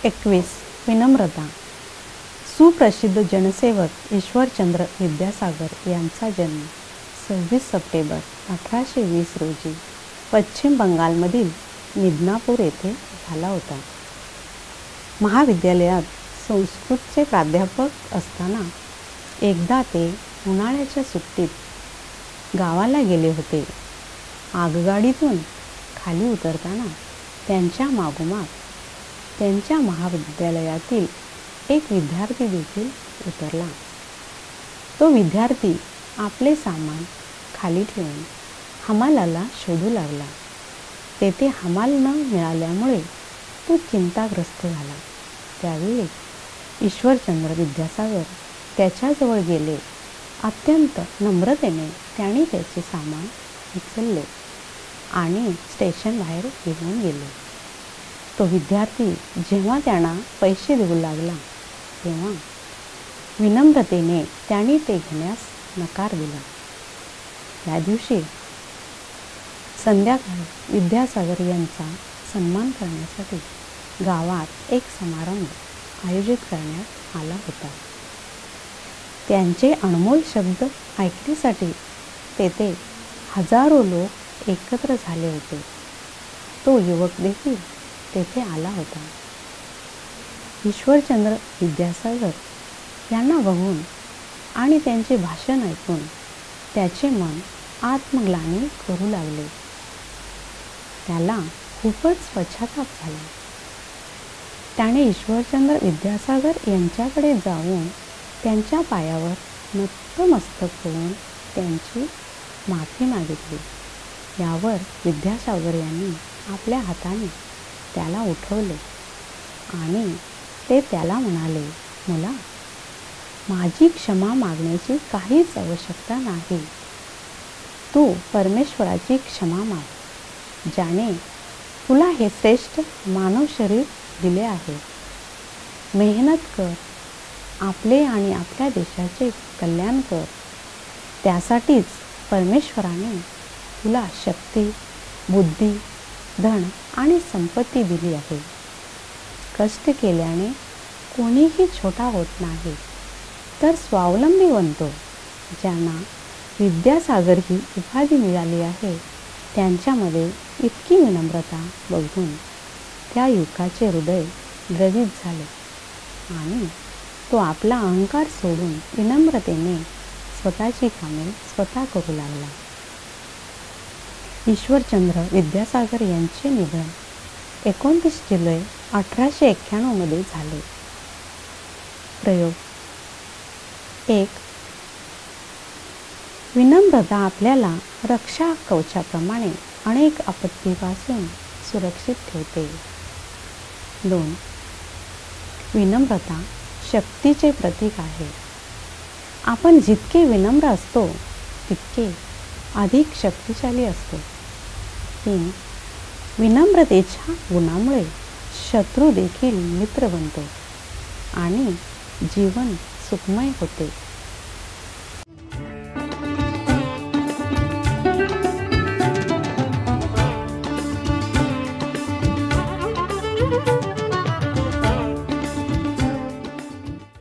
21 विनम्रता. सुप्रसिद्ध जनसेवक ईश्वरचंद्र विद्यासागर यांचा जन्म 26 सप्टेंबर 1820 रोजी पश्चिम बंगालमधील मिदनापूर येथे झाला होता. महाविद्यालयात संस्कृतचे प्राध्यापक असताना एकदा ते उन्हाळ्याच्या सुट्टीत गावाला गेले होते. आगगाडीतून खाली उतरताना त्यांच्या मागोमाग त्यांच्या महाविद्यालयातील एक विद्यार्थी देखील उतरला. तो विद्यार्थी आपले सामान खाली ठेवून हमालाला शोधू लागला. तेथे हमाल न मिळाल्यामुळे तो चिंताग्रस्त झाला. त्यावेळी ईश्वरचंद्र विद्यासागर त्याच्याजवळ गेले. अत्यंत नम्रतेने त्यांनी त्याचे सामान उचलले आणि स्टेशन बाहेर घेऊन गेले. तो विद्यार्थी जेव्हा त्यांना पैसे देऊ लागला तेव्हा विनम्रतेने त्यांनी ते घेण्यास नकार दिला. त्या दिवशी संध्याकाळी विद्यासागर यांचा सन्मान करण्यासाठी गावात एक समारंभ आयोजित करण्यात आला होता. त्यांचे अनमोल शब्द ऐकण्यासाठी तेथे हजारो लोक एकत्र झाले होते. तो युवक देखील तेथे आला होता. ईश्वरचंद्र विद्यासागर यांना बघून आणि त्यांचे भाषण ऐकून त्याचे मन आत्मग्लानी करू लागले. त्याला खूपच पश्चाताप झाला. त्याने ईश्वरचंद्र विद्यासागर यांच्याकडे जाऊन त्यांच्या पायावर नतमस्तक होऊन त्यांची माफी मागितली. यावर विद्यासागर यांनी आपल्या हाताने त्याला उठवले आणि ते त्याला म्हणाले, मुला, माझी क्षमा मागण्याची काहीच आवश्यकता नाही. तू परमेश्वराची क्षमा माग, ज्याने तुला हे श्रेष्ठ मानव शरीर दिले आहे. मेहनत कर, आपले आणि आपल्या देशाचे कल्याण कर. त्यासाठीच परमेश्वराने तुला शक्ती, बुद्धी, धन आणि संपत्ती दिली आहे. कष्ट केल्याने कोणीही छोटा होत नाही, तर स्वावलंबी बनतो. ज्यांना विद्यासागर ही उपाधी मिळाली आहे त्यांच्यामध्ये इतकी विनम्रता बघून त्या युवकाचे हृदय द्रवित झाले आणि तो आपला अहंकार सोडून विनम्रतेने स्वतःची कामे स्वतः करू लागला. ईश्वरचंद्र विद्यासागर यांचे निधन 29 जुलै 1891 मध्ये झाले. प्रयोग 1. विनम्रता आपल्याला रक्षा कवचाप्रमाणे अनेक आपत्तीपासून सुरक्षित ठेवते. 2. विनम्रता शक्तीचे प्रतीक आहे. आपण जितके विनम्र असतो तितके अधिक शक्तिशाली असतो. 3. विनम्रतेच्या गुणामुळे शत्रू देखील मित्र बनतो आणि जीवन सुखमय होते.